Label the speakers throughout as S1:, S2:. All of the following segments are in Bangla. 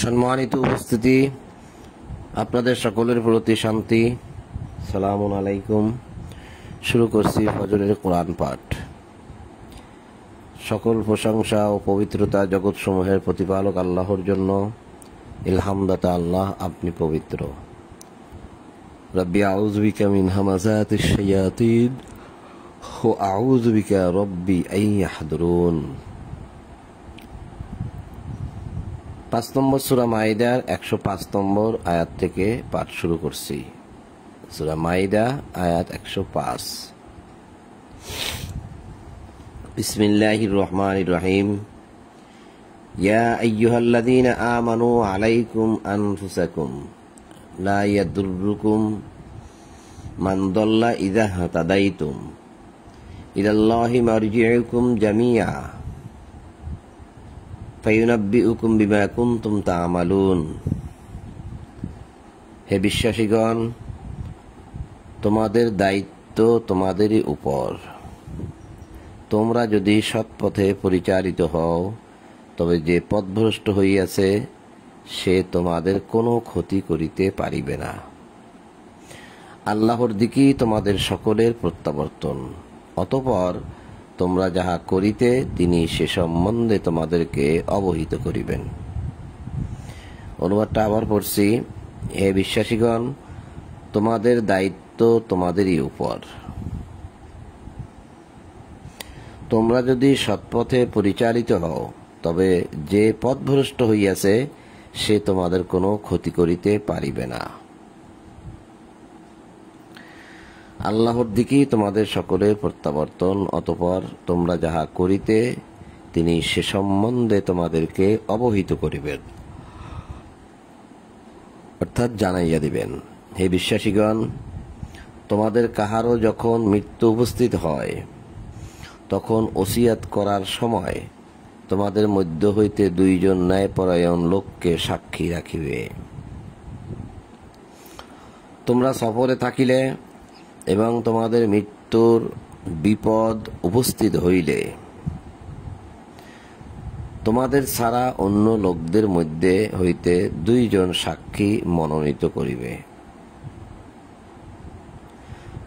S1: সম্মানিত উপস্থিতি, আপনাদের সকলের প্রতি শান্তি। সালামুন আলাইকুম। শুরু করছি ফজরের কোরআন পাঠ। সকল প্রশংসা ও পবিত্রতা জগৎসমূহের প্রতিপালক আল্লাহর জন্য। ইলহামদাতা আল্লাহ, আপনি পবিত্র। রব্বি আউযু বিকা মিন হামাযাতিশ শায়াতিন ওয়া আউযু বিকা রব্বি আন ইয়াহদুরুন। 5 নম্বর সূরা মাইদার 105 নম্বর আয়াত থেকে পাঠ শুরু করছি। সূরা মাইদা আয়াত 105। বিসমিল্লাহির রহমানির রহিম। ইয়া আইয়ুহাল্লাযীনা আমানু আলাইকুম আনফুসাকুম লা ইয়াদুররুকুম মান দাল্লা ইযা হাতাদাইতুম ইলাল্লাহি মারজিউকুম জামিআ ফায়ুনাব্বিউকুম বিমা কুনতুম তা'মালুন। হে বিশ্বাসীগণ, তোমাদের দায়িত্ব তোমাদেরই উপর। তোমরা যদি সৎপথে পরিচালিত হও, তবে যে পথভ্রষ্ট হইয়াছে সে তোমাদের কোনো ক্ষতি করিতে পারিবে না। আল্লাহর দিকেই তোমাদের সকলের প্রত্যাবর্তন। অতঃপর তোমরা যাহা করিতে তিনি সে সম্বন্ধে তোমাদেরকে অবহিত করিবেন। অনুবাদটা আবার পড়ছি। হে বিশ্বাসীগণ, তোমাদের দায়িত্ব তোমাদেরই উপর। তোমরা যদি সৎপথে পরিচালিত হও, তবে যে পথভ্রষ্ট হইয়াছে সে তোমাদের কোনো ক্ষতি করিতে পারিবে না। আল্লাহর দিকেই তোমাদের সকলের প্রত্যাবর্তন। অতঃপর তোমরা যাহা করিতে তিনি সে সম্বন্ধে তোমাদেরকে অবহিত করিবেন, অর্থাৎ জানাইয়া দিবেন। হে বিশ্বাসীগণ, তোমাদের কাহারও যখন মৃত্যু উপস্থিত হয়, তখন ওসিয়াত করার সময় তোমাদের মধ্য হইতে 2 জন ন্যায়পরায়ণ লোককে সাক্ষী রাখিবে। তোমরা সফরে থাকিলে এবং তোমাদের মৃত্যুর বিপদ উপস্থিত হইলে তোমাদের ছাড়া অন্য লোকদের মধ্যে হইতে 2 জন সাক্ষী মনোনীত করিবে।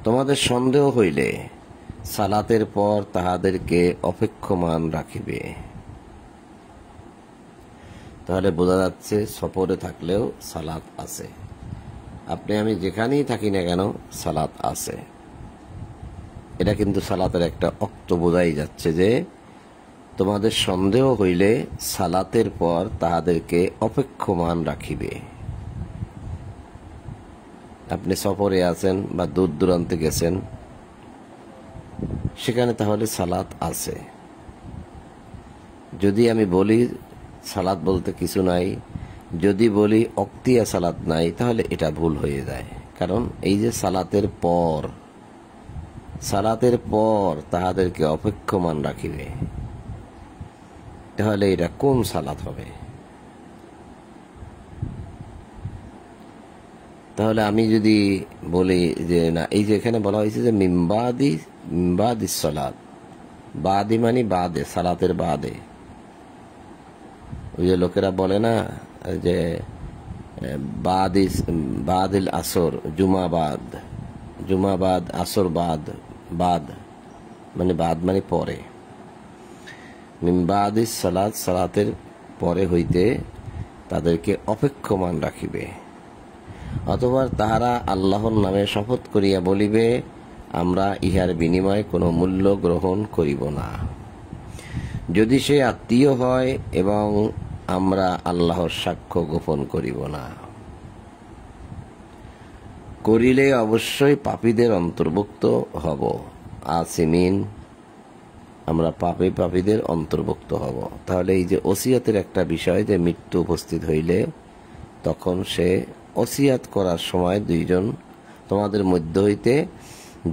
S1: তোমাদের সন্দেহ হইলে সালাতের পর তাহাদেরকে অপেক্ষমান রাখিবে। তাহলে বোঝা যাচ্ছে সফরে থাকলেও সালাত আছে। আপনি আমি যেখানেই থাকি না কেন, সালাত আছে। এটা কিন্তু সালাতের একটা অক্ত বোঝাই যাচ্ছে যে তোমাদের সন্দেহ হইলে সালাতের পর তাহাদেরকে অপেক্ষমান রাখিবে। আপনি সফরে আছেন বা দূর দূরান্তে গেছেন, সেখানে তাহলে সালাত আছে। যদি আমি বলি সালাত বলতে কিছু নাই, যদি বলি অক্তিয়া সালাত নাই, তাহলে এটা ভুল হয়ে যায়। কারণ এই যে সালাতের পর তাহাদেরকে অপেক্ষমান রাখিবে, তাহলে এটা কোন সালাত হবে? তাহলে আমি যদি বলি যে না, এই যে এখানে বলা হয়েছে যে মিম্বাদি সালাত, বাদি মানে বাদে, সালাতের বাদে। ওই যে লোকেরা বলে না যে বাদিল আসর, জুমাবাদ আসর বাদ মানে পরে। মিম্বাদি সালাত, সালাতের পরে হইতে তাদেরকে অপেক্ষমান রাখিবে। অতঃপর তাহারা আল্লাহর নামে শপথ করিয়া বলিবে, আমরা ইহার বিনিময়ে কোনো মূল্য গ্রহণ করিব না, যদি সে আত্মীয় হয়, এবং আমরা আল্লাহর সাক্ষ্য গোপন করিব না। করিলে অবশ্যই পাপীদের অন্তর্ভুক্ত হব। আসিমিন, আমরা পাপীদের অন্তর্ভুক্ত হব। তাহলে এই যে ওসিয়াতের একটা বিষয়, যে মৃত্যু উপস্থিত হইলে তখন সে ওসিয়াত করার সময় 2 জন, তোমাদের মধ্য হইতে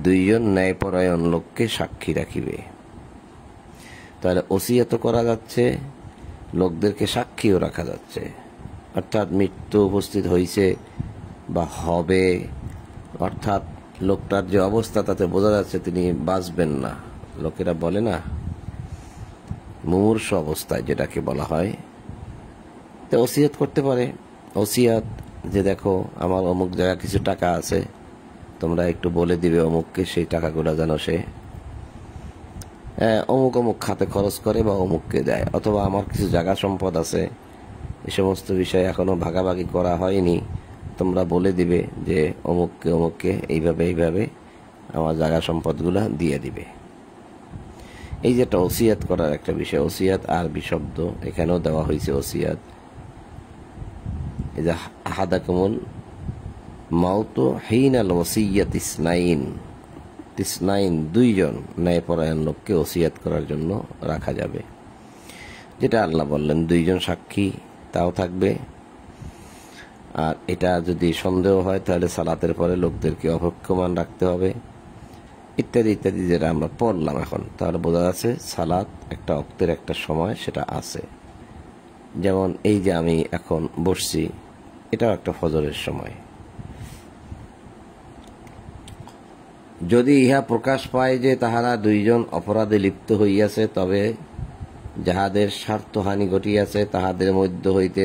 S1: 2 জন ন্যায়পরায়ণ লোককে সাক্ষী রাখিবে। তাহলে ওসিয়াত করা যাচ্ছে, লোকদেরকে সাক্ষীও রাখা যাচ্ছে। অর্থাৎ মৃত্যু উপস্থিত হয়েছে বা হবে, অর্থাৎ লোকটার যে অবস্থা তাতে বোঝা যাচ্ছে তিনি বাঁচবেন না। লোকেরা বলে না মুমূর্ষু অবস্থায়, যেটাকে বলা হয় তো ওসিয়ত করতে পারে। ওসিয়ত যে দেখো আমার অমুক জায়গায় কিছু টাকা আছে, তোমরা একটু বলে দিবে অমুককে সেই টাকাগুলো যেন সে অমুক অমুক খাতে খরচ করে বা অমুককে দেয়। অথবা আমার কিছু জায়গা সম্পদ আছে, এই সমস্ত বিষয় এখনো ভাগাভাগি করা হয়নি, তোমরা বলে দিবে যে অমুককে অমুককে এইভাবে এইভাবে আমার জায়গা সম্পদগুলো দিয়ে দিবে। এই যে একটা ওসিয়াত করার একটা বিষয়, ওসিয়াত আরবি শব্দ, এখানেও দেওয়া হয়েছে ওসিয়াত। এই যে আহাদাকুমুল মাউতু হিনাল ওসিয়াত ইসনাইন, তিসনাইন দুইজন ন্যায়পরায়ণ লোককে ওসিয়াত করার জন্য রাখা যাবে। যেটা আল্লাহ বললেন দুইজন সাক্ষী তাও থাকবে। আর এটা যদি সন্দেহ হয় তাহলে সালাতের পরে লোকদেরকে অপেক্ষমান রাখতে হবে, ইত্যাদি ইত্যাদি, যেটা আমরা পড়লাম এখন। তাহলে বোঝা যাচ্ছে সালাত একটা ওয়াক্তের একটা সময় সেটা আছে। যেমন এই যে আমি এখন বসছি, এটাও একটা ফজরের সময়। যদি ইহা প্রকাশ পায় যে তাহারা দুইজন অপরাধে লিপ্ত হইয়াছে, তবে যাহাদের স্বার্থহানি ঘটিয়াছে তাহাদের মধ্য হইতে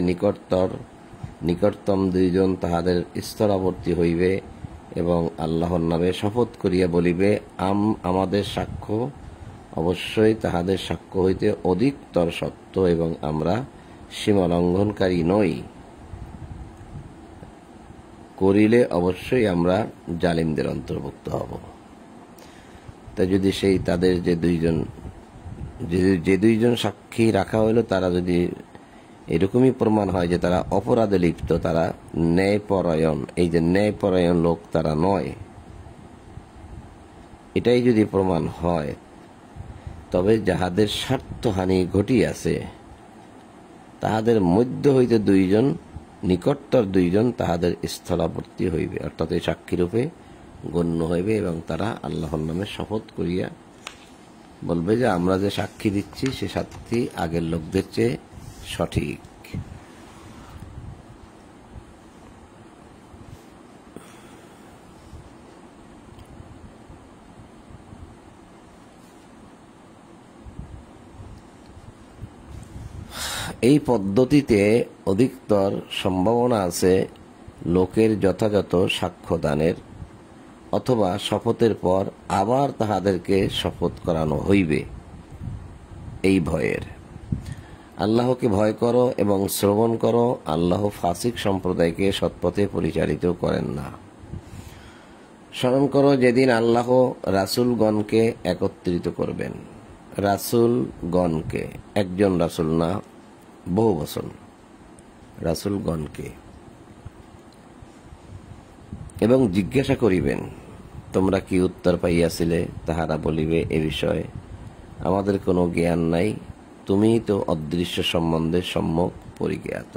S1: নিকটতম দুইজন তাহাদের স্থলাবর্তী হইবে এবং আল্লাহর নামে শপথ করিয়া বলিবে, আমাদের সাক্ষ্য অবশ্যই তাহাদের সাক্ষ্য হইতে অধিকতর সত্য এবং আমরা সীমালঙ্ঘনকারী নই। করিলে অবশ্যই আমরা জালিমদের অন্তর্ভুক্ত হব। তা যদি সেই তাদের যে দুইজন সাক্ষী রাখা হইল, তারা যদি এরকমই প্রমাণ হয় যে তারা অপরাধে লিপ্ত, তারা ন্যায়পরায়ণ, এই যে ন্যায়পরায়ণ লোক তারা নয়, এটাই যদি প্রমাণ হয়, তবে যাহাদের স্বার্থহানি ঘটিয়াছে তাহাদের মধ্য হইতে দুইজন, নিকটতর দুইজন তাহাদের স্থলাবর্তী হইবে, অর্থাৎ এই সাক্ষীরূপে গণ্য হইবে এবং তারা আল্লাহর নামে শপথ করিয়া বলবে যে আমরা যে সাক্ষী দিচ্ছি সে সাক্ষী আগের লোকদের চেয়ে সঠিক। এই পদ্ধতিতে অধিকতর সম্ভাবনা আছে লোকের যথাযথ সাক্ষ্যদানের, অথবা শপথের পর আবার তাহাদেরকে শপথ করানো হইবে এই ভয়ের। আল্লাহকে ভয় করো এবং শ্রবণ করো, আল্লাহ ফাসিক সম্প্রদায়কে সৎপথে পরিচালিত করেন না। স্মরণ করো যেদিন আল্লাহ রাসূলগণকে একত্রিত করবেন, রাসূলগণকে, একজন রাসূল না, বহু বচন, রাসূলগণকে, এবং জিজ্ঞাসা করিবেন তোমরা কি উত্তর পাইয়াছিলে? তাহারা বলিবে এ বিষয়ে আমাদের কোনো জ্ঞান নাই, তুমি তো অদৃশ্য সম্বন্ধে সম্যক পরিজ্ঞাত।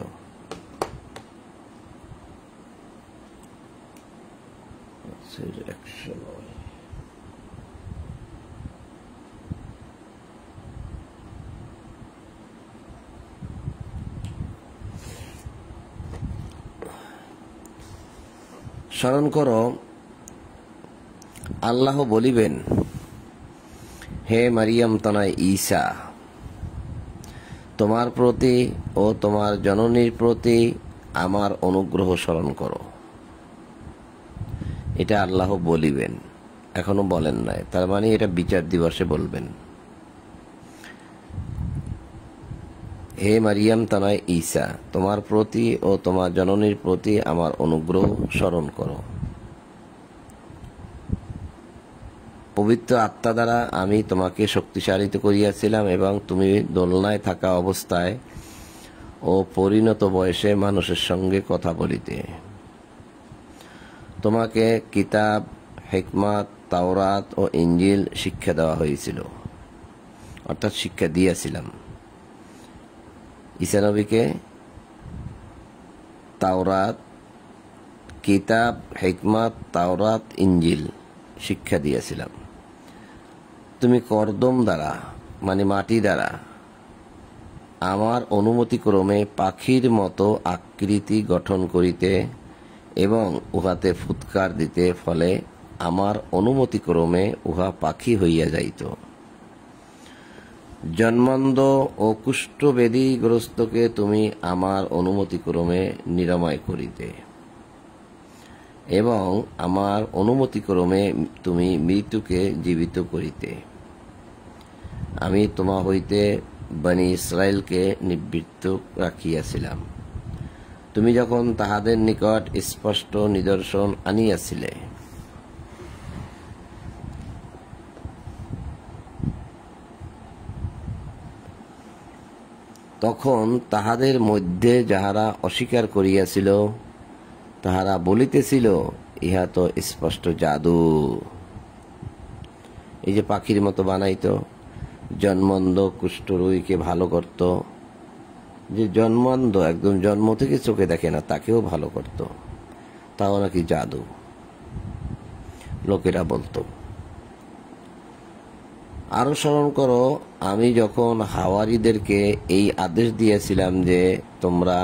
S1: স্মরণ করো আল্লাহ বলিবেন, হে মারিয়াম তনয় ঈসা, তোমার প্রতি ও তোমার জননীর প্রতি আমার অনুগ্রহ স্মরণ করো। এটা আল্লাহ বলিবেন, এখনো বলেন নাই, তার মানে এটা বিচার দিবসে বলবেন। হে মারিয়াম তনয় ঈসা, তোমার প্রতি ও তোমার জননীর প্রতি আমার অনুগ্রহ স্মরণ করো। পবিত্র আত্মা দ্বারা আমি তোমাকে শক্তিশালিত করিয়াছিলাম এবং তুমি দোলনায় থাকা অবস্থায় ও পরিণত বয়সে মানুষের সঙ্গে কথা বলিতে। তোমাকে কিতাব, হিকমত, তাওরাত ও ইঞ্জিল শিক্ষা দেওয়া হয়েছিল, অর্থাৎ শিক্ষা দিয়েছিলাম। ঈসা নবীকে তাওরাত, কিতাব, হিকমত, তাওরাত, ইঞ্জিল শিক্ষা দিয়েছিলাম। তুমি কর্দম দ্বারা, মানে মাটি দ্বারা, আমার অনুমতিক্রমে পাখির মতো আকৃতি গঠন করিতে এবং উহাতে ফুৎকার দিতে, ফলে আমার অনুমতিক্রমে উহা পাখি হইয়া যাইত। জন্মান্ধ ও কুষ্ঠব্যাধিগ্রস্তকে তুমি আমার অনুমতিক্রমে নিরাময় করিতে এবং আমার অনুমতিক্রমে তুমি মৃত্যুকে জীবিত করিতে। আমি তোমা হইতে বনী ইসরায়েলকে নিবৃত্ত রাখিয়াছিলাম, তুমি যখন তাহাদের নিকট স্পষ্ট নিদর্শন আনিয়াছিলে। তখন তাহাদের মধ্যে যাহারা অস্বীকার করিয়াছিল তাহারা বলিতেছিল, ইহা তো স্পষ্ট জাদু। এই যে পাখির মতো বানাইতো, জন্মান্ধ কুষ্ঠরোগীকে ভালো করত, যে জন্মান্ধ একদম জন্ম থেকে চোখে দেখে না তাকেও ভালো করত, তাও নাকি জাদু, লোকেরা বলতো। আরো স্মরণ করো, আমি যখন হাওয়ারীদেরকে এই আদেশ দিয়েছিলাম যে তোমরা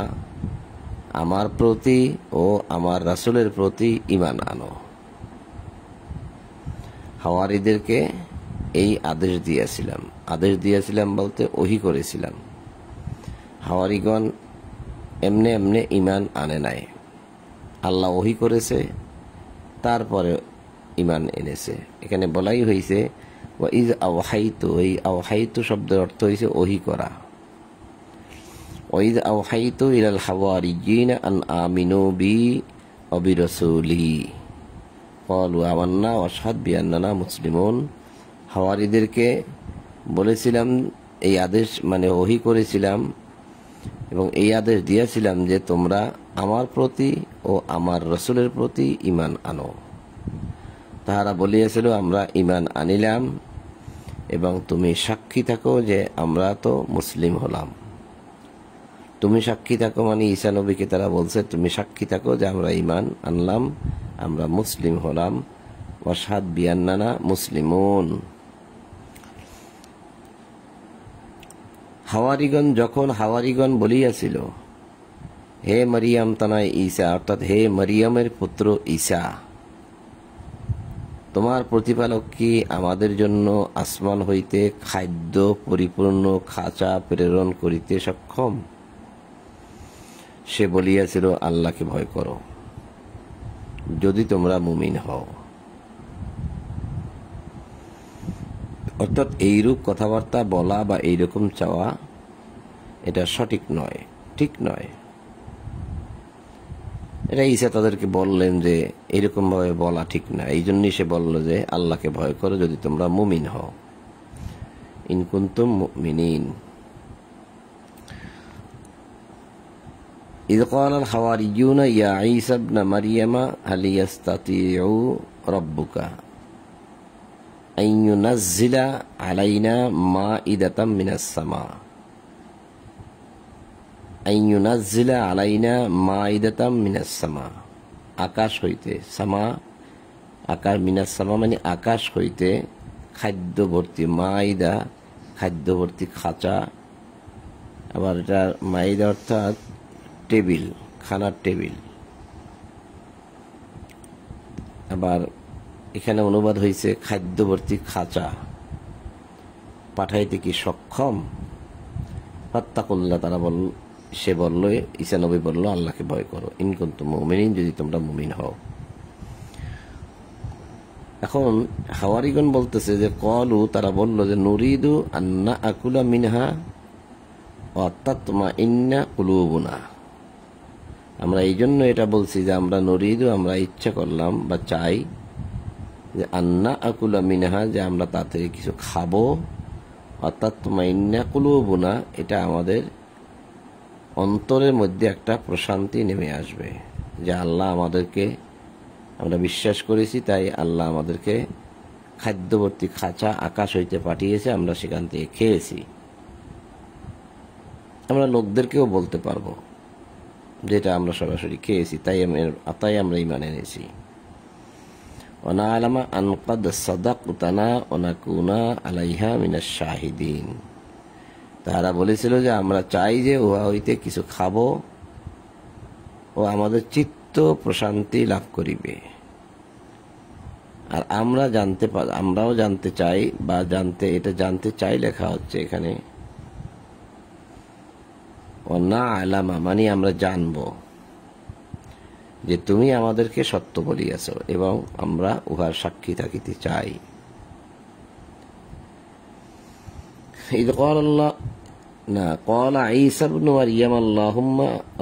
S1: আমার প্রতি ও আমার রাসূলের প্রতি ঈমান আনো। হাওয়ারীদেরকে এই আদেশ দিয়েছিলাম বলতে ওহী করেছিলাম। হাওয়ারীগণ এমনে এমনে ঈমান আনে নাই, আল্লাহ ওহী করেছে, তারপরে ঈমান এনেছে। এখানে বলাই হয়েছে ওয়াইজ আওহাইতু, এই আওহাইতু শব্দের অর্থ হয়েছে ওহী করা। ওয়াইজ আওহাইতু ইলাল হাওয়ারিয়িনা আন আমিনু বি ওয়া বিরাসূলি ক্বালু আমান্না ওয়াশহাদ বিআন্নানা মুসলিমুন। হাওয়ারীদেরকে বলেছিলাম, এই আদেশ মানে ওহী করেছিলাম এবং এই আদেশ দিয়েছিলাম যে তোমরা আমার প্রতি ও আমার রাসূলের প্রতি ঈমান আনো। তাহারা বলিয়াছিল, আমরা ঈমান আনিলাম এবং তুমি সাক্ষী থাকো যে আমরা তো মুসলিম হলাম। তুমি সাক্ষী থাকো মানে ঈসা নবীকে তারা বলছে, তুমি সাক্ষী থাকো যে আমরা ঈমান আনলাম, আমরা মুসলিম হলাম। ওয়াশহাদ বিআন্নানা মুসলিমুন। হাওয়ারীগণ বলিয়াছিল, হে মরিয়ম তনয় ঈসা, অর্থাৎ হে মরিয়মের পুত্র ঈসা, তোমার প্রতিপালক কি আমাদের জন্য আসমান হইতে খাদ্য পরিপূর্ণ খাঁচা প্রেরণ করিতে সক্ষম? সে বলিয়াছিল, আল্লাহকে ভয় করো যদি তোমরা মুমিন হও। অর্থাৎ এইরূপ কথাবার্তা বলা বা এইরকম চাওয়া এটা সঠিক নয়, ঠিক নয়। এটা ঈসা তাদেরকে বললেন যে এরকম ভাবে বলা ঠিক না, এই জন্যই সে বলল যে আল্লাহকে ভয় করো যদি তোমরা মুমিন হও, ইন কুনতুম মুমিনিন। إذ قال الحواريون يا عيسى ابن مريم هل يستطيع ربك أن ينزل علينا مائدة من السماء أن ينزل علينا مائدة من السماء। আকাশ হইতে, সামা আকাশ, মিনাস সামা মানে আকাশ হইতে খাদ্য ভর্তি, মাইদা খাদ্য ভর্তি খাঁচা। আবার এটা মাইদা অর্থাৎ টেবিল, খানার টেবিল। আবার এখানে অনুবাদ হয়েছে খাদ্যবর্তী খাঁচা, পাঠাইতে কি সক্ষম? ফাত্তাকুল্লাহ, সে বলল, ঈসা নবী বলল, আল্লাহকে ভয় করো, ইন কুনতুম মুমিনিন, যদি তোমরা মুমিন হও। এখন হাওয়ারীগণ বলতেছে যে ক্বালু, তারা বলল যে নুরিদু আন্না আকুলা মিনহা ওয়া তাতমাইন্না কুলুবুনা। আমরা এই জন্য এটা বলছি যে আমরা নুরিদু, আমরা ইচ্ছা করলাম বা চাই যে আন্না আকুলা মিনহা, যে আমরা তা থেকে কিছু খাবো, অর্থাৎ তাতমাইন্না কুলুবুনা, এটা আমাদের অন্তরের মধ্যে একটা প্রশান্তি নেমে আসবে যে আল্লাহ আমাদেরকে, আমরা বিশ্বাস করেছি তাই আল্লাহ আমাদেরকে খাদ্যবর্তী খাঁচা আকাশ হইতে পাঠিয়েছে, আমরা সেখান থেকে খেয়েছি। আমরা লোকদেরকেও বলতে পারবো যেটা আমরা সরাসরি খেয়েছি, তাই আমরা ঈমান এনেছি। ওয়ানা'লামা আন ক্বাদ সাদাকতানা ওয়া নাকুনা আলাইহা মিনাশ শাহিদিন। তারা বলেছিল যে আমরা চাই যে উহা হইতে কিছু খাবো ও আমাদের চিত্ত প্রশান্তি লাভ করিবে। আর আমরাও জানতে চাই, বা এটা জানতে চাই লেখা হচ্ছে এখানে, না আলামা মানে আমরা জানবো যে তুমি আমাদেরকে সত্য বলিয়াছ, এবং আমরা উহার সাক্ষী থাকিতে চাই। قال عيسى ابن مريم اللهم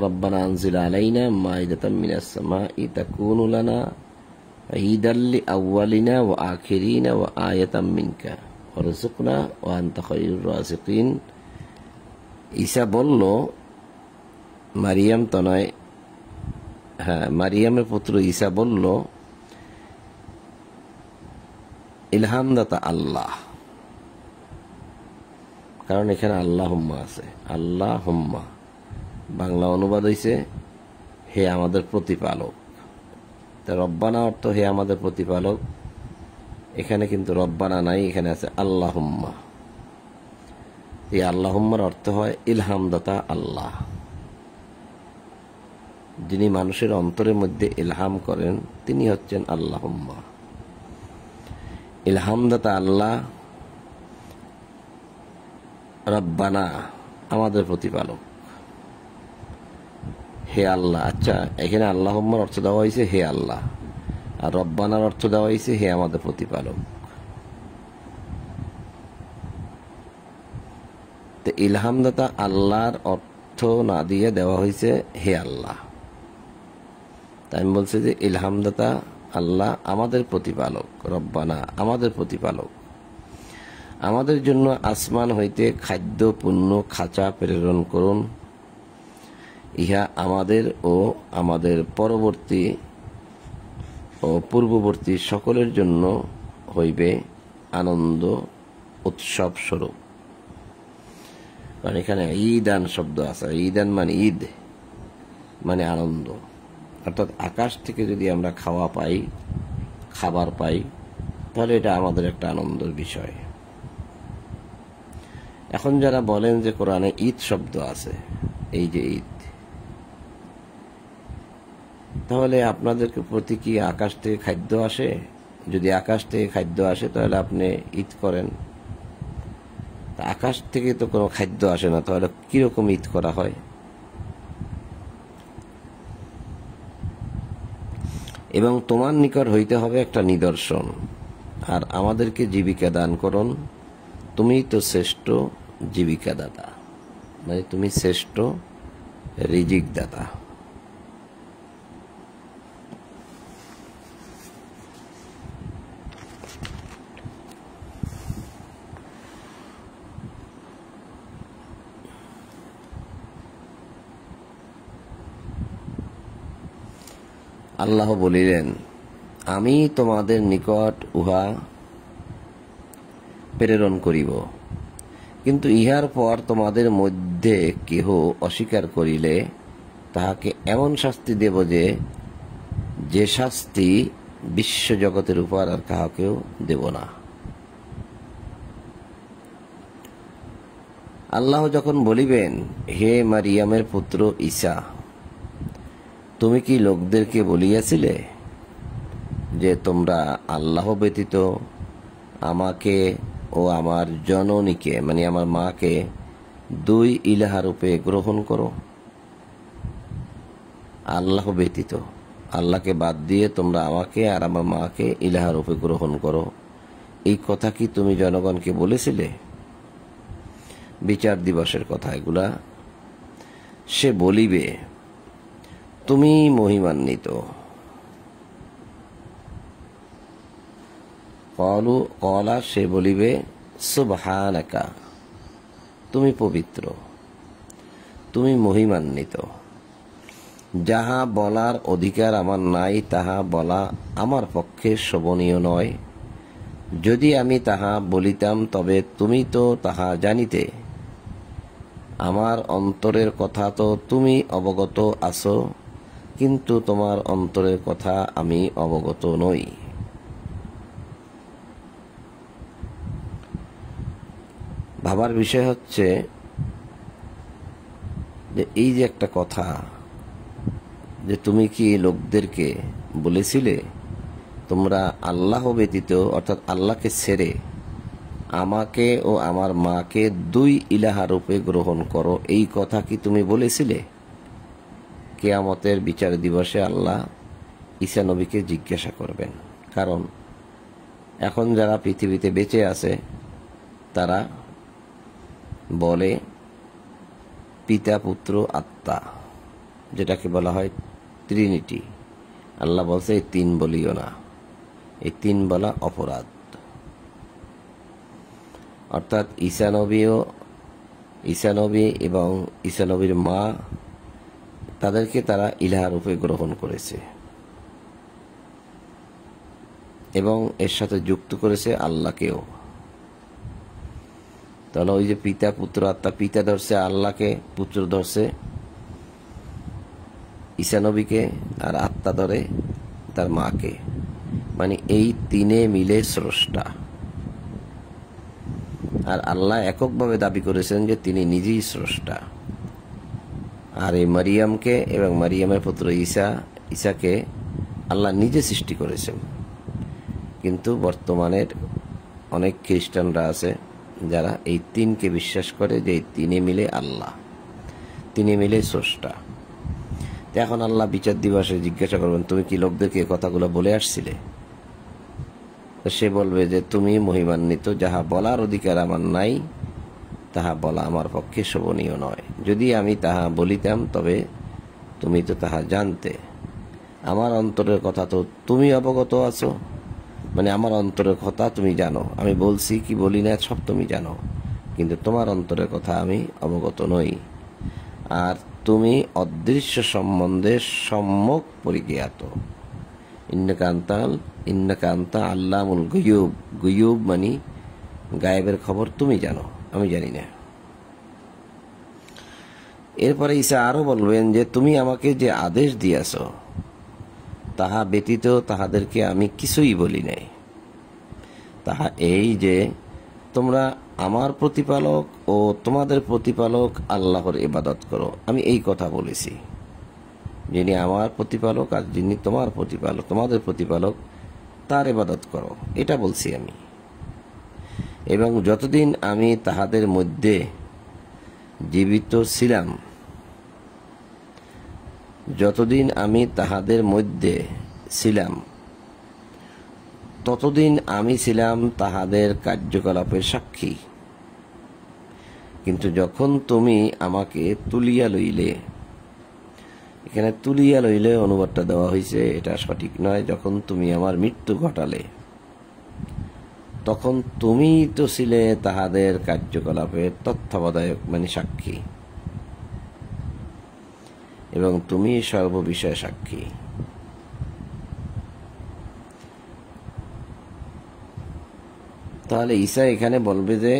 S1: ربنا انزل علينا مائدة من السماء تكون لنا عيدا لأولنا وآخرنا وآية منك وارزقنا وأنت خير الرازقين। ঈসা বলল, মারিয়াম তো নয়, মারিয়ামের পুত্র ঈসা বলল, ইলহামদাতা আল্লাহ, কারণ এখানে আল্লাহুম্মা আছে। আল্লাহুম্মা বাংলা অনুবাদ হইছে হে আমাদের প্রতিপালক। তা রব্বানা অর্থ হে আমাদের প্রতিপালক, এখানে কিন্তু রব্বানা নাই, এখানে আছে আল্লাহুম্মা। এই আল্লাহুম্মার অর্থ হয় ইলহামদাতা আল্লাহ, যিনি মানুষের অন্তরের মধ্যে ইলহাম করেন তিনি হচ্ছেন আল্লাহুম্মা। ইলহামদাতা আল্লাহ, রব্বানা আমাদের প্রতিপালক, হে আল্লাহ। আচ্ছা, এখানে আল্লাহুম্মার অর্থ দেওয়া হয়েছে হে আল্লাহ, আর রব্বানার অর্থ দেওয়া হয়েছে হে আমাদের প্রতিপালক। তো ইলহামদাতা আল্লাহর অর্থ না দিয়ে দেওয়া হয়েছে হে আল্লাহ। তাই আমি বলছি যে ইলহামদাতা আল্লাহ আমাদের প্রতিপালক, রব্বানা আমাদের প্রতিপালক, আমাদের জন্য আসমান হইতে খাদ্য পূর্ণ খাঁচা প্রেরণ করুন, ইহা আমাদের ও আমাদের পরবর্তী ও পূর্ববর্তী সকলের জন্য হইবে আনন্দ উৎসব স্বরূপ। কারণ এখানে ঈদান শব্দ আছে, ঈদান মানে ঈদ মানে আনন্দ, অর্থাৎ আকাশ থেকে যদি আমরা খাবার পাই তাহলে এটা আমাদের একটা আনন্দের বিষয়। এখন যারা বলেন যে কোরআনে ঈদ শব্দ আছে, এই যে ঈদ, তাহলে আপনাদের প্রতি কি আকাশ থেকে খাদ্য আসে? যদি আকাশ থেকে খাদ্য আসে তাহলে আপনি ঈদ করেন। আকাশ থেকে তো কোনো খাদ্য আসে না, তাহলে কিরকম ঈদ করা হয়? এবং তোমার নিকট হইতে হবে একটা নিদর্শন, আর আমাদেরকে জীবিকা দান করুন, তুমি তো শ্রেষ্ঠ জীবিকা দাতা, মানে তুমি শ্রেষ্ঠ রিজিক দাতা। আল্লাহ বলিলেন, আমি তোমাদের নিকট উহা প্রেরণ করিব, কিন্তু ইহার পর তোমাদের মধ্যে কেহ অস্বীকার করিলে তাহাকে এমন শাস্তি দেব যে শাস্তি বিশ্বজগতের উপর আর কাহাকেও দেব না। আল্লাহ যখন বলিবেন, হে মারিয়ামের পুত্র ঈসা, তুমি কি লোকদেরকে বলিয়াছিলে যে তোমরা আল্লাহ ব্যতীত আমাকে ও আমার জননীকে মানে আমার মাকে দুই ইলাহা রূপে গ্রহণ করো? আল্লাহ ব্যতীত, আল্লাহকে বাদ দিয়ে তোমরা আমাকে আর আমার মাকে ইলাহা রূপে গ্রহণ করো, এই কথা কি তুমি জনগণকে বলেছিলে? বিচার দিবসের কথা এগুলা। সে বলিবে, তুমি মহিমান্বিত। কলা সে বলিবে, সুবহানাকা, তুমি পবিত্র, তুমি মহিমান্বিত। যাহা বলার অধিকার আমার নাই তাহা বলা আমার পক্ষে শোভনীয় নয়। যদি আমি তাহা বলিতাম তবে তুমি তো তাহা জানিতে। আমার অন্তরের কথা তো তুমি অবগত আছো, কিন্তু তোমার অন্তরের কথা আমি অবগত নই। ভাবার বিষয় হচ্ছে যে এই যে একটা কথা যে তুমি কি লোকদেরকে বলেছিলে তোমরা আল্লাহ ব্যতীত অর্থাৎ আল্লাহকে ছেড়ে আমাকে ও আমার মাকে দুই ইলাহা রূপে গ্রহণ করো, এই কথা কি তুমি বলেছিলে? কিয়ামতের বিচার দিবসে আল্লাহ ঈসা নবীকে জিজ্ঞাসা করবেন। কারণ এখন যারা পৃথিবীতে বেঁচে আছে তারা বলে পিতা, পুত্র, আত্মা, যেটাকে বলা হয় ট্রিনিটি। আল্লাহ বলছে এই তিন বলিও না, এই তিন বলা অপরাধ। অর্থাৎ ঈসা নবী এবং ঈসা নবীর মা, তাদেরকে তারা ইলাহা রূপে গ্রহণ করেছে এবং এর সাথে যুক্ত করেছে আল্লাহকেও। তাহলে ওই যে পিতা, পুত্র, আত্মা, পিতা ধরছে আল্লাহকে, পুত্র ধরছে ঈসা নবীকে, আর আত্মা ধরে তার মাকে। মানে এই তিনে মিলে স্রষ্টা। আর আল্লাহ এককভাবে দাবি করেছেন যে তিনি নিজেই স্রষ্টা। আর এই মারিয়ামকে এবং মারিয়ামের পুত্র ঈসাকে আল্লাহ নিজে সৃষ্টি করেছেন। কিন্তু বর্তমানের অনেক খ্রিস্টানরা আছে যারা এই তিনকে বিশ্বাস করে যে এই তিনে মিলে আল্লাহ, তিনে মিলে স্রষ্টা। এখন আল্লাহ বিচার দিবসে জিজ্ঞাসা করবেন, তুমি কি লোকদেরকে কথাগুলো বলে আসছিলে? সে বলবে যে তুমি মহিমান্বিত, যাহা বলার অধিকার আমার নাই তাহা বলা আমার পক্ষে শোভনীয় নয়। যদি আমি তাহা বলিতাম তবে তুমি তো তাহা জানতে। আমার অন্তরের কথা তো তুমি অবগত আছো, মানে আমার অন্তরের কথা তুমি জানো, আমি বলছি কি বলি না সব তুমি জানো, কিন্তু তোমার অন্তরের কথা আমি অবগত নই। আর তুমি অদৃশ্য সম্বন্ধে সম্যক পরিজ্ঞাত। ইন্নাকা আনতা আল্লামুল গুয়ুব। গুয়ুব মানে গায়েবের খবর তুমি জানো, আমি জানি না। এরপরে ঈসা আরো বলবেন যে তুমি আমাকে যে আদেশ দিয়াছ তাহা ব্যতীত তাহাদেরকে আমি কিছুই বলি নাই। তাহা এই যে তোমরা আমার প্রতিপালক ও তোমাদের প্রতিপালক আল্লাহর ইবাদত করো। আমি এই কথা বলেছি, যিনি আমার প্রতিপালক আর যিনি তোমাদের প্রতিপালক তার ইবাদত করো, এটা বলছি আমি। এবং যতদিন আমি তাহাদের মধ্যে জীবিত ছিলাম, ততদিন আমি ছিলাম তাহাদের কার্যকলাপের সাক্ষী। কিন্তু যখন তুমি আমাকে তুলিয়া লইলে, এখানে তুলিয়া লইলে অনুবাদটা দেওয়া হয়েছে, এটা সঠিক নয়। যখন তুমি আমার মৃত্যু ঘটালে তখন তুমি তো ছিলে তাহাদের কার্যকলাপের তত্ত্বাবধায়ক, মানে সাক্ষী, এবং তুমি সর্ববিষয়ে সাক্ষী। তাহলে ঈসা এখানে বলবে যে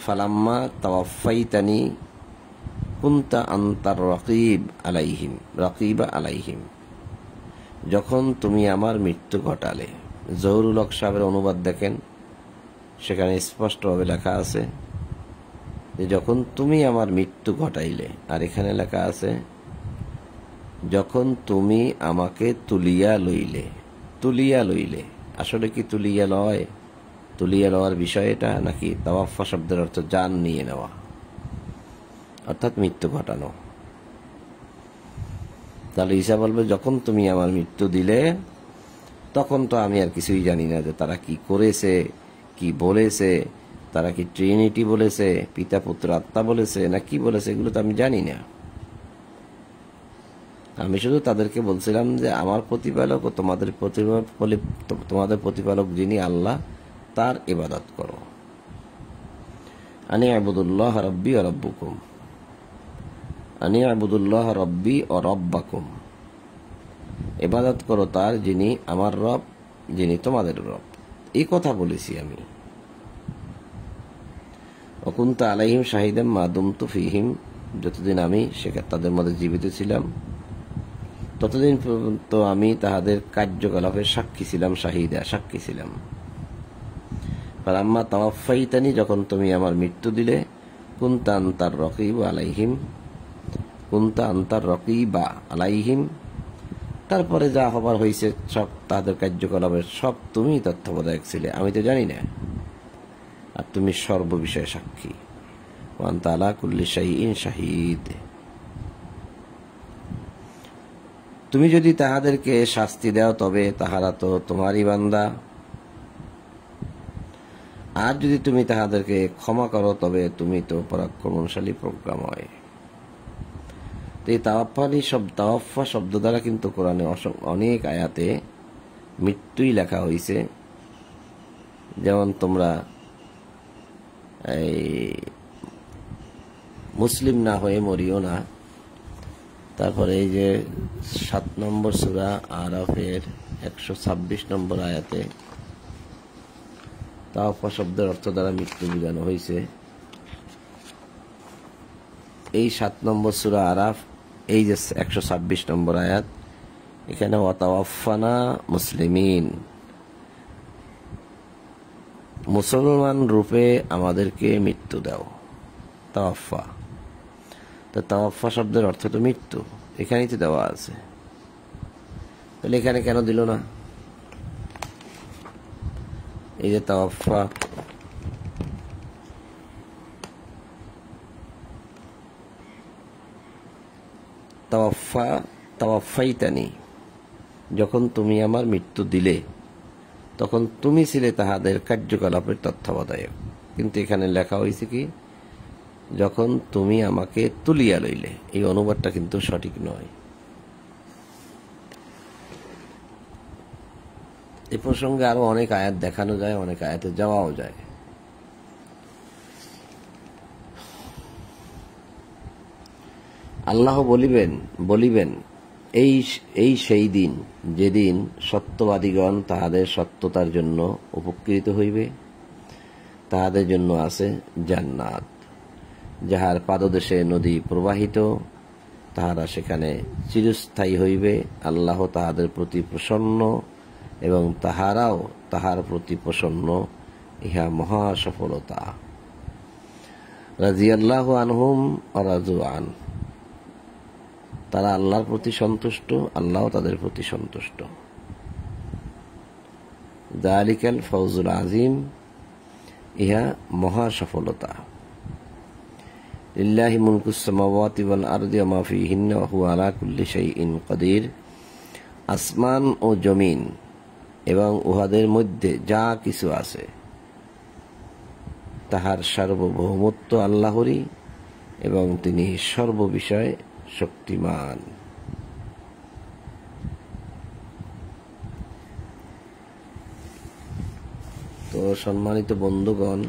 S1: ফালাম্মা তাওয়াফাইতানি কুনতা আনতার রাকিবা আলাইহিম, যখন তুমি আমার মৃত্যু ঘটালে। জহুরুল হক সাহেবের অনুবাদ দেখেন, সেখানে স্পষ্টভাবে লেখা আছে যে যখন তুমি আমার মৃত্যু ঘটাইলে, আর এখানে লেখা আছে যখন তুমি আমাকে তুলিয়া লইলে। আসলে কি তুলিয়া লওয়ার বিষয় এটা, নাকি তাওয়াফা শব্দের অর্থ জান নিয়ে নেওয়া, অর্থাৎ মৃত্যু ঘটানো? তাহলে ঈসা বলবে যখন তুমি আমার মৃত্যু দিলে তখন তো আমি আর কিছুই জানি না যে তারা কি করেছে, কি বলেছে, তারা কি ট্রিনিটি বলেছে, পিতা, পুত্র, আত্মা বলেছে, না কি বলেছে, এগুলো তো আমি জানি না। আমি শুধু তাদেরকে বলছিলাম যে আমার প্রতিপালক ও তোমাদের প্রতিপালক যিনি আল্লাহ, তার ইবাদত করো। আনি আবুদুল্লাহ রব্বি ও রব্বুকুম, আনি আবুদুল্লাহ রব্বি ও রব্বাকুম, ইবাদত করো তার যিনি আমার রব, যিনি তোমাদের রব। এই কথা বলেছি আমি। ওকুনতা আলাইহিম শাহিদাম মা দুমতু ফিহিম, যতদিন আমি তাদের মধ্যে জীবিত ছিলাম ততদিন পর্যন্ত আমি তাহাদের কার্যকলাপের সাক্ষী ছিলাম। ফালাম্মা তাওয়াফাইতানি, যখন তুমি আমার মৃত্যু দিলে, কুনতা আনতার রকিবা আলাইহিম, তারপরে যা হবার হয়েছে সব তাদের কার্যকলাপের সব তুমি তত্ত্বাবধায়ক ছিলে, আমি তো জানি না। আর তুমি সর্ববিষয়ে সাক্ষী। ওয়া আনতা আলা কুল্লি শাইইন শাহীদ। তুমি যদি তাহাদেরকে শাস্তি দাও তবে তাহারা তো তোমারই বান্দা, আর যদি তুমি তাহাদেরকে ক্ষমা করো তবে তুমি তো পরাক্রমশালী প্রজ্ঞাময়। এই তাওয়াফা শব্দ দ্বারা কিন্তু কোরআনে অনেক আয়াতে মৃত্যুই লেখা হয়েছে। যেমন তোমরা এই মুসলিম না হয়ে মরিও না। তারপরে এই যে 7 নম্বর সূরা আরাফের 126 নম্বর আয়াতে তাওয়াফা শব্দের অর্থ দ্বারা মৃত্যু বোঝানো হয়েছে। এই 7 নম্বর সূরা আরাফ, এই যে 126 নম্বর আয়াত, এখানে ওয়াতাওয়াফানা মুসলিমিন, মুসলমান রূপে আমাদেরকে মৃত্যু দাও। তাওয়াফা, তো তাওয়াফা শব্দের অর্থ তো মৃত্যু, এখানেই তো দেওয়া আছে, তাহলে এখানে কেন দিল না? এই যে তাওয়াফা, তাওয়াফাইতানি, যখন তুমি আমার মৃত্যু দিলে তখন তুমি ছিলে তাহাদের কার্যকলাপের তত্ত্বাবধায়ক। কিন্তু এখানে লেখা হয়েছে কি, যখন তুমি আমাকে তুলিয়া লইলে। এই অনুবাদটা কিন্তু সঠিক নয়। এ প্রসঙ্গে আরো অনেক আয়াত দেখানো যায়, অনেক আয়াতে যাওয়াও যায়। আল্লাহ বলিবেন এই সেই দিন যেদিন সত্যবাদীগণ তাহাদের সত্যতার জন্য উপকৃত হইবে। তাহাদের জন্য আছে জান্নাত, যাহার পাদদেশে নদী প্রবাহিত, তাহারা সেখানে চিরস্থায়ী হইবে। আল্লাহ তাহাদের প্রতি প্রসন্ন এবং তাহারাও তাহার প্রতি প্রসন্ন, ইহা মহা সফলতা। রাজিয়াল্লাহু আনহুম ওয়া রাজু আন, তারা আল্লাহর প্রতি সন্তুষ্ট, আল্লাহ তাদের প্রতি সন্তুষ্ট। যালিকাল ফাউজুল আজিম, ইহা মহা সফলতা। লিল্লাহি মুলকুস সামাওয়াতি ওয়াল আরদি ওয়া মা ফীহিন্না ওয়া হুয়া আলা কুল্লি শাইইন কাদির। আসমান ও জমিন এবং উহাদের মধ্যে যা কিছু আছে তাহার সার্বভৌমত্ব আল্লাহরই, এবং তিনি সর্ববিষয়ে শক্তিমান। তো সম্মানিত বন্ধুগণ,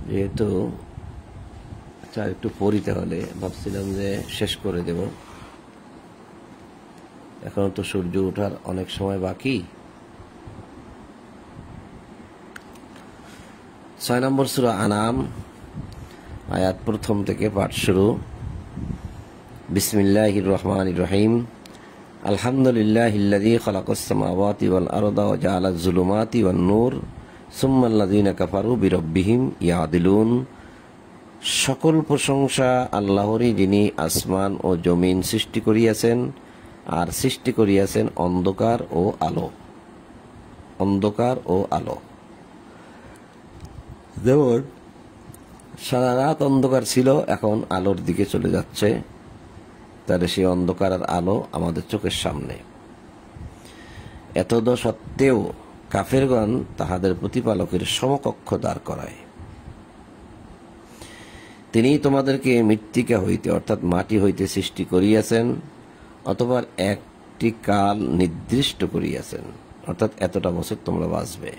S1: যেহেতু একটু পড়িতে হলে ভাবছিলাম যে শেষ করে দেব, এখনো তো সূর্য ওঠার অনেক সময় বাকি। 6 নম্বর সূরা আনাম, আয়াত প্রথম থেকে পাঠ শুরু। বিসমিল্লাহির রহমানির রহিম। আলহামদুলিল্লাহিল্লাযী খালাকাস সামাওয়াতি ওয়াল আরদা ওয়া জাআলাজ যুলুমাতি ওয়ান নূর সুম্মাল্লাযীনা কাফারু বিরাব্বিহিম ইয়াদিলুন। সকল প্রশংসা আল্লাহরই, যিনি আসমান ও জমিন সৃষ্টি করিয়াছেন, আর সৃষ্টি করিয়াছেন অন্ধকার ও আলো। অন্ধকার ও আলো, যেমন সারা রাত অন্ধকার ছিল, এখন আলোর দিকে চলে যাচ্ছে, তাহলে সেই অন্ধকার আর আলো আমাদের চোখের সামনে। এতদ সত্ত্বেও কাফেরগণ তাহাদের প্রতিপালকের সমকক্ষ দাঁড় করায়। তিনি তোমাদেরকে মৃত্তিকা হইতে অর্থাৎ মাটি হইতে সৃষ্টি করিয়াছেন, অথবা একটি কাল নির্দিষ্ট করিয়াছেন, অর্থাৎ এতটা বছর তোমরা বাঁচবে,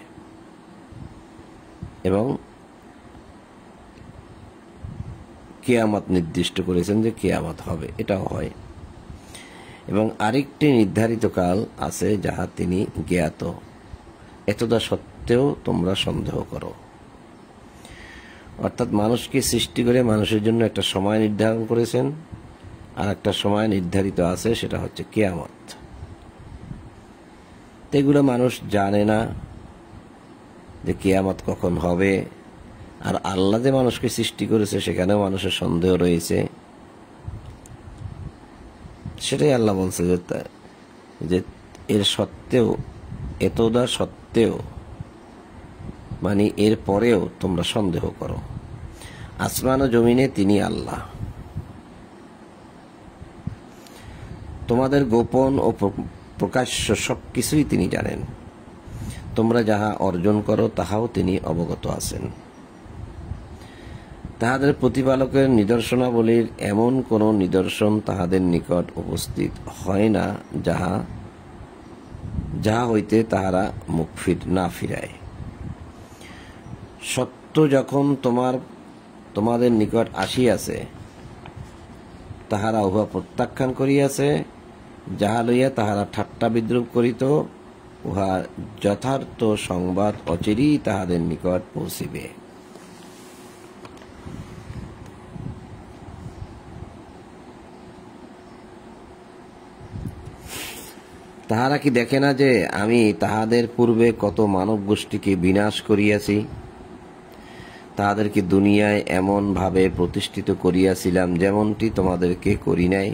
S1: এবং কিয়ামত নির্দিষ্ট করেছেন যে কিয়ামত হবে, এটাও হয়। এবং আরেকটি নির্ধারিত কাল আছে যাহা তিনি জ্ঞাত, এতদা সত্ত্বেও তোমরা সন্দেহ করো। অর্থাৎ মানুষকে সৃষ্টি করে মানুষের জন্য একটা সময় নির্ধারণ করেছেন, আর একটা সময় নির্ধারিত আছে, সেটা হচ্ছে কিয়ামত। এগুলো মানুষ জানে না যে কিয়ামত কখন হবে। আর আল্লাহ যে মানুষকে সৃষ্টি করেছে সেখানেও মানুষের সন্দেহ রয়েছে, সেটাই আল্লাহ বলছে যে এর সত্ত্বেও, এতদা সত্ত্বেও, মানে এর পরেও তোমরা সন্দেহ করো। আসমান ও জমিনে তিনি আল্লাহ, তোমাদের গোপন ও প্রকাশ্য সবকিছুই তিনি জানেন। তোমরা যাহা অর্জন করো তাহাও তিনি অবগত আছেন। তাহাদের প্রতিপালকের নিদর্শনাবলীর এমন কোন নিদর্শন তাহাদের নিকট উপস্থিত হয় না যাহা হইতে তাহারা মুখ না ফিরায়। সত্য যখন তোমাদের নিকট আসিয়াছে, তাহারা উহা প্রত্যাখ্যান করিয়াছে। যাহা লইয়া তাহারা ঠাট্টা বিদ্রুপ করিত, উহা যথার্থ সংবাদ অচিরেই তাহাদের নিকট পৌঁছিবে। তাহারা কি দেখে না যে আমি তাহাদের পূর্বে কত মানব গোষ্ঠীকে বিনাশ করিয়াছি? তাহাদেরকে দুনিয়ায় এমন ভাবে প্রতিষ্ঠিত করিয়াছিলাম যেমনটি তোমাদেরকে করি নাই,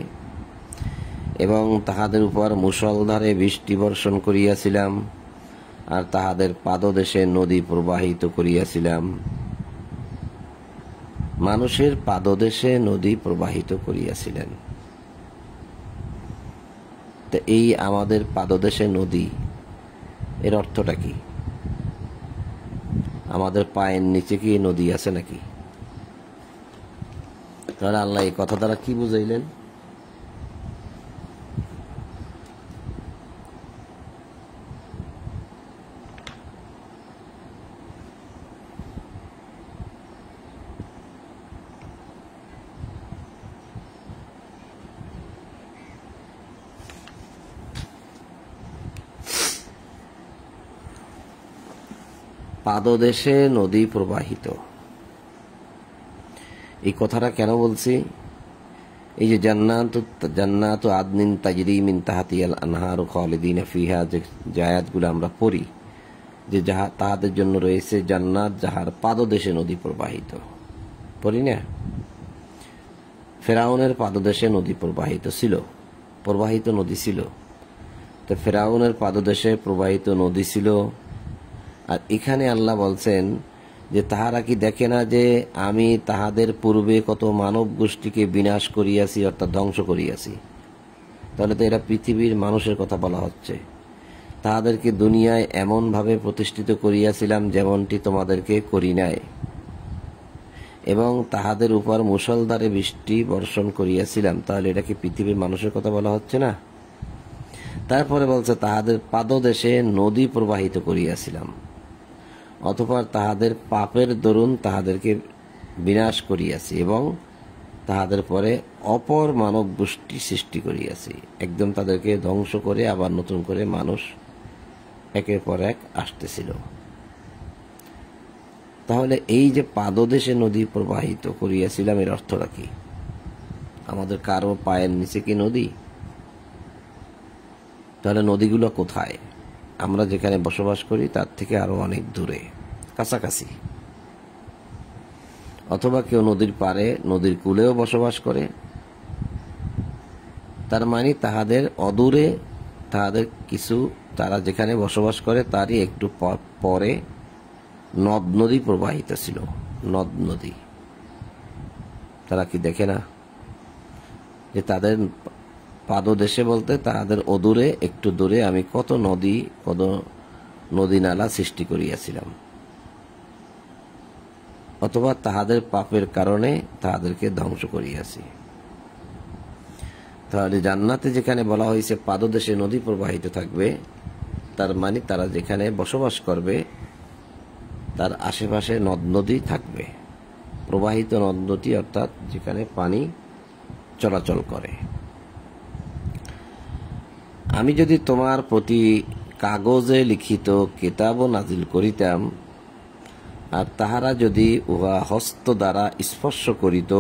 S1: এবং তাহাদের উপর মুষলধারে বৃষ্টি বর্ষণ করিয়াছিলাম, আর তাহাদের পাদদেশে নদী প্রবাহিত করিয়াছিলাম। মানুষের পাদদেশে নদী প্রবাহিত করিয়াছিলেন। তো এই আমাদের পাদদেশে নদী, এর অর্থটা কি? আমাদের পায়ের নিচে কি নদী আছে নাকি? তাহলে আল্লাহ এই কথা দ্বারা কি বুঝাইলেন? পাদদেশে নদী প্রবাহিত, এই কথাটা কেন বলছি? এই যে জান্নাত আদনিন তাজরি মিন তাহতিহাল আনহারু খালিদিনা ফিহা, যে আয়াতগুলো আমরা পড়ি, যে তাহাদের জন্য রয়েছে জান্নাত যাহার পাদদেশে নদী প্রবাহিত, পড়ি না? ফেরাউনের পাদদেশে নদী প্রবাহিত নদী ছিল। তো ফেরাউনের পাদদেশে প্রবাহিত নদী ছিল। আর এখানে আল্লাহ বলছেন যে তাহারা কি দেখে না যে আমি তাহাদের পূর্বে কত মানব গোষ্ঠীকে বিনাশ করিয়াছি, অর্থাৎ ধ্বংস করিয়াছি। তাহলে তো এরা পৃথিবীর মানুষের কথা বলা হচ্ছে। তাহাদেরকে দুনিয়ায় এমন ভাবে প্রতিষ্ঠিত করিয়াছিলাম যেমনটি তোমাদেরকে করি নাই, এবং তাহাদের উপর মুষলধারে বৃষ্টি বর্ষণ করিয়াছিলাম। তাহলে এটা কি পৃথিবীর মানুষের কথা বলা হচ্ছে না? তারপরে বলছে তাহাদের পাদদেশে নদী প্রবাহিত করিয়াছিলাম, অতঃপর তাহাদের পাপের দরুন তাহাদেরকে বিনাশ করিয়াছি, এবং তাহাদের পরে অপর মানব গোষ্ঠী সৃষ্টি করিয়াছি। একদম তাদেরকে ধ্বংস করে আবার নতুন করে মানুষ একের পর এক আসতেছিল। তাহলে এই যে পাদদেশে নদী প্রবাহিত করিয়াছিলাম, এর অর্থটা কি? আমাদের কারো পায়ের নিচে কি নদী? তাহলে নদীগুলো কোথায়? আমরা যেখানে বসবাস করি তার থেকে আরো অনেক দূরে, কাছাকাছি। অথবা কেউ নদীর পাড়ে, নদীর কূলেও বসবাস করে, তার মানে তাহাদের অদূরে, তারা যেখানে বসবাস করে তারই একটু পরে নদ নদী প্রবাহিত ছিল। নদ নদী তারা কি দেখে না যে তাদের পাদদেশে বলতে তাহাদের অদূরে, একটু দূরে আমি কত নদী নালা সৃষ্টি করিয়াছিলাম, অথবা তাহাদের পাপের কারণে তাহাদেরকে ধ্বংস করিয়াছি। তাহলে জান্নাতে যেখানে বলা হয়েছে পাদদেশে নদী প্রবাহিত থাকবে, তার মানে তারা যেখানে বসবাস করবে তার আশেপাশে নদ নদী থাকবে, প্রবাহিত নদ নদী, অর্থাৎ যেখানে পানি চলাচল করে। আমি যদি তোমার প্রতি কাগজে লিখিত কিতাবও নাজিল করিতাম, আর তাহারা যদি উহা হস্ত দ্বারা স্পর্শ করিত,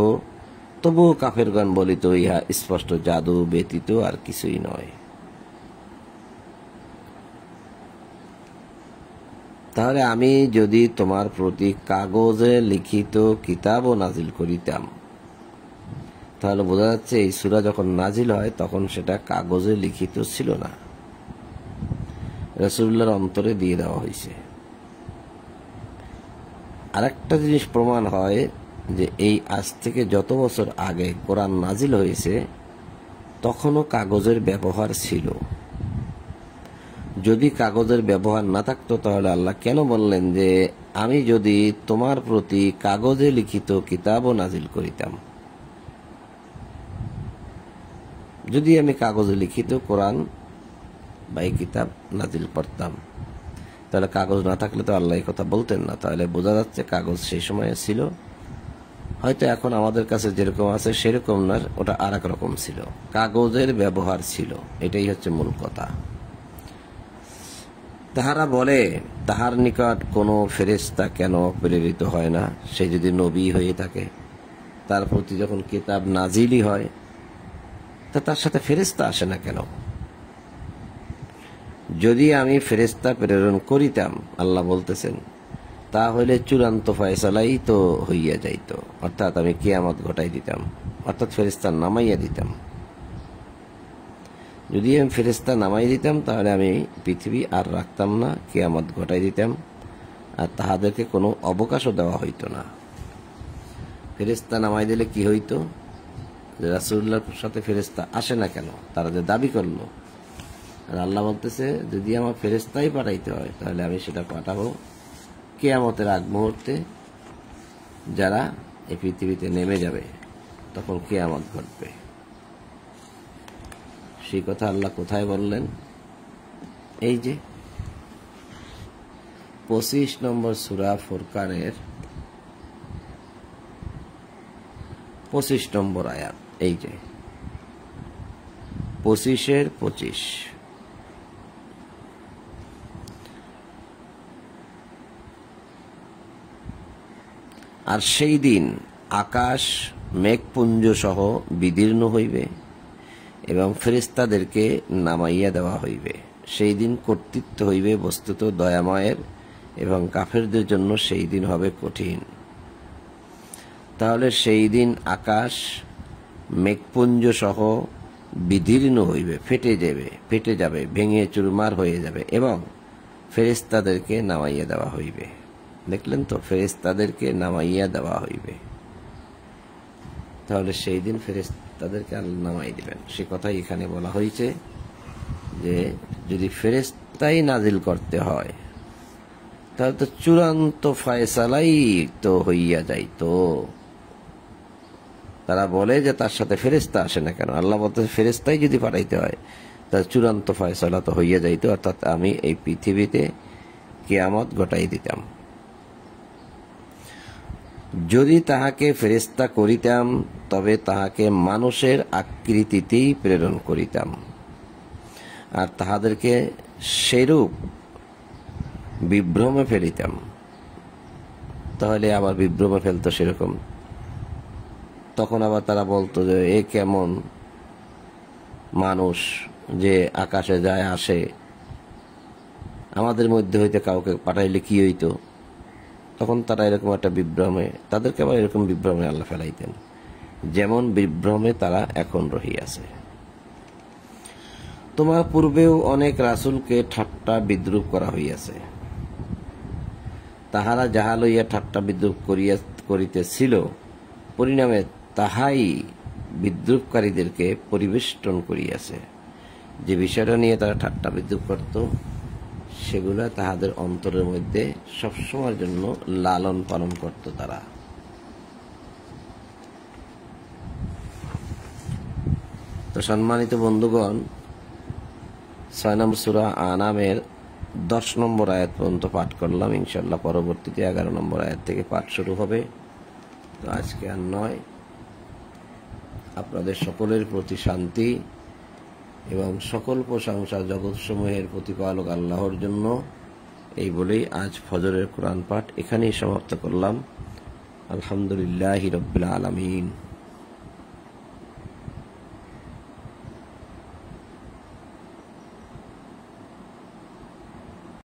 S1: তবুও কাফেরগণ বলিত ইহা স্পষ্ট জাদু ব্যতীত আর কিছুই নয়। তাহলে আমি যদি তোমার প্রতি কাগজে লিখিত কিতাবও নাজিল করিতাম, তাহলে বোঝা যাচ্ছে এই সূরা যখন নাজিল হয় তখন সেটা কাগজে লিখিত ছিল না, রাসূলুল্লাহর অন্তরে দিয়ে দেওয়া হয়েছে। আরেকটা জিনিস প্রমাণ হয় যে এই আজ থেকে যত বছর আগে কোরআন নাজিল হয়েছে তখনও কাগজের ব্যবহার ছিল। যদি কাগজের ব্যবহার না থাকতো তাহলে আল্লাহ কেন বললেন যে আমি যদি তোমার প্রতি কাগজে লিখিত কিতাবও নাজিল করিতাম? যদি আমি কাগজে লিখিত কোরআন বা এই কিতাব নাজিল করতাম, তাহলে কাগজ না থাকলে তো আল্লাহ এই কথা বলতেন না। তাহলে বোঝা যাচ্ছে কাগজ সেই সময়ে ছিল, হয়তো এখন আমাদের কাছে যেরকম আছে সেরকম না, ওটা আর এক রকম ছিল, কাগজের ব্যবহার ছিল। এটাই হচ্ছে মূল কথা। তাহারা বলে তাহার নিকট কোনো ফেরেশতা কেন প্রেরিত হয় না? সে যদি নবী হয়ে থাকে, তার প্রতি যখন কিতাব নাজিলই হয়, তা তার সাথে ফেরেশতা আসে না কেন? যদি আমি ফেরেশতা প্রেরণ করিতাম, আল্লাহ বলতেছেন, তাহলে চূড়ান্ত ফয়সালাই তো হইয়া যাইত, অর্থাৎ আমি কিয়ামত ঘটাই দিতাম, অর্থাৎ ফেরেশতা নামাইয়া দিতাম। যদি আমি ফেরেশতা নামাই দিতাম তাহলে আমি পৃথিবী আর রাখতাম না, কিয়ামত ঘটাই দিতাম, আর তাহাদেরকে কোনো অবকাশও দেওয়া হইতো না। ফেরেশতা নামাই দিলে কি হইতো? রাসূলুল্লাহর সাথে ফেরেশতা আসে না কেন, তারা যে দাবি করলো। আর আল্লাহ বলতেছে যদি আমার ফেরেশতাই পাঠাইতে হয় তাহলে আমি সেটা পাঠাবো কিয়ামতের আগ মুহূর্তে, যারা এই পৃথিবীতে নেমে যাবে তখন কিয়ামত ঘটবে। সেই কথা আল্লাহ কোথায় বললেন? এই যে 25 নম্বর সূরা ফুরকানের 25 নম্বর আয়াত। এই যে 25-এর 25। আর সেই দিন আকাশ মেঘপুঞ্জ সহ বিদীর্ণ হইবে এবং ফেরেশতাদেরকে নামাইয়া দেওয়া হইবে। সেই দিন কর্তৃত্ব হইবে বস্তুত দয়াময়ের, এবং কাফেরদের জন্য সেই দিন হবে কঠিন। তাহলে সেই দিন আকাশ মেঘপুঞ্জ সহ বিদীর্ণ হইবে, ফেটে যাবে, ভেঙে চুরমার হয়ে যাবে, এবং ফেরেশতাদেরকে নামাইয়া দেওয়া হইবে। দেখলেন তো, ফেরেশতাদেরকে নামাইয়া দেওয়া হইবে। তাহলে সেই দিন ফেরেশতাদেরকে আল্লাহ নামাই দিবেন, সে কথাই এখানে বলা হয়েছে যে যদি ফেরেশতাই নাজিল করতে হয় তাহলে তো চূড়ান্ত ফয়সালাই তো হইয়া যাইতো। তারা বলে যে তার সাথে ফেরেশতা আসে না কেন? আল্লাহ বলতে ফেরেশতাই যদি পাঠাইতে হয় তাহলে চূড়ান্ত ফয়সালা তো হইয়া যাইতো, অর্থাৎ আমি এই পৃথিবীতে কিয়ামত ঘটাই দিতাম। যদি তাহাকে ফেরেশতা করিতাম তবে তাহাকে মানুষের আকৃতিতেই প্রেরণ করিতাম, আর তাহাদেরকে সেরূপ বিভ্রমে ফেলিতাম। তাহলে আবার বিভ্রমে ফেলতো সেরকম, তখন আবার তারা বলতো যে এ কেমন মানুষ যে আকাশে যায় আসে, আমাদের মধ্যে হইতে কাউকে পাঠাইলে কি হইতো? তখন তারা এরকম একটা বিভ্রমে, তাদেরকে আবার এরকম বিভ্রমে আল্লাহ ফেলাইতেন যেমন বিভ্রমে তারা এখন রহিয়াছে। তোমার পূর্বেও অনেক রাসূলকে ঠাট্টা বিদ্রুপ করা হইয়াছে, তাহারা যাহা লইয়া ঠাট্টা বিদ্রুপ করিতেছিল, পরিণামে তাহাই বিদ্রুপকারীদেরকে পরিবেষ্টন করিয়াছে। যে বিষয়টা নিয়ে তারা ঠাট্টা বিদ্রুপ করত সেগুলা তাহাদের অন্তরের মধ্যে সবসময়ের জন্য লালন পালন করত তারা। তো সম্মানিত বন্ধুগণ, 6 নম্বর সূরা আনামের 10 নম্বর আয়াত পর্যন্ত পাঠ করলাম। ইনশাআল্লাহ পরবর্তীতে 11 নম্বর আয়াত থেকে পাঠ শুরু হবে। তো আজকে আর নয়। আপনাদের সকলের প্রতি শান্তি এবং সকল প্রশংসা জগৎসমূহের প্রতিপালক আল্লাহর জন্য। এই বলেই আজ ফজরের কোরআন পাঠ এখানেই সমাপ্ত করলাম। আলহামদুলিল্লাহি রাব্বিল আলামিন।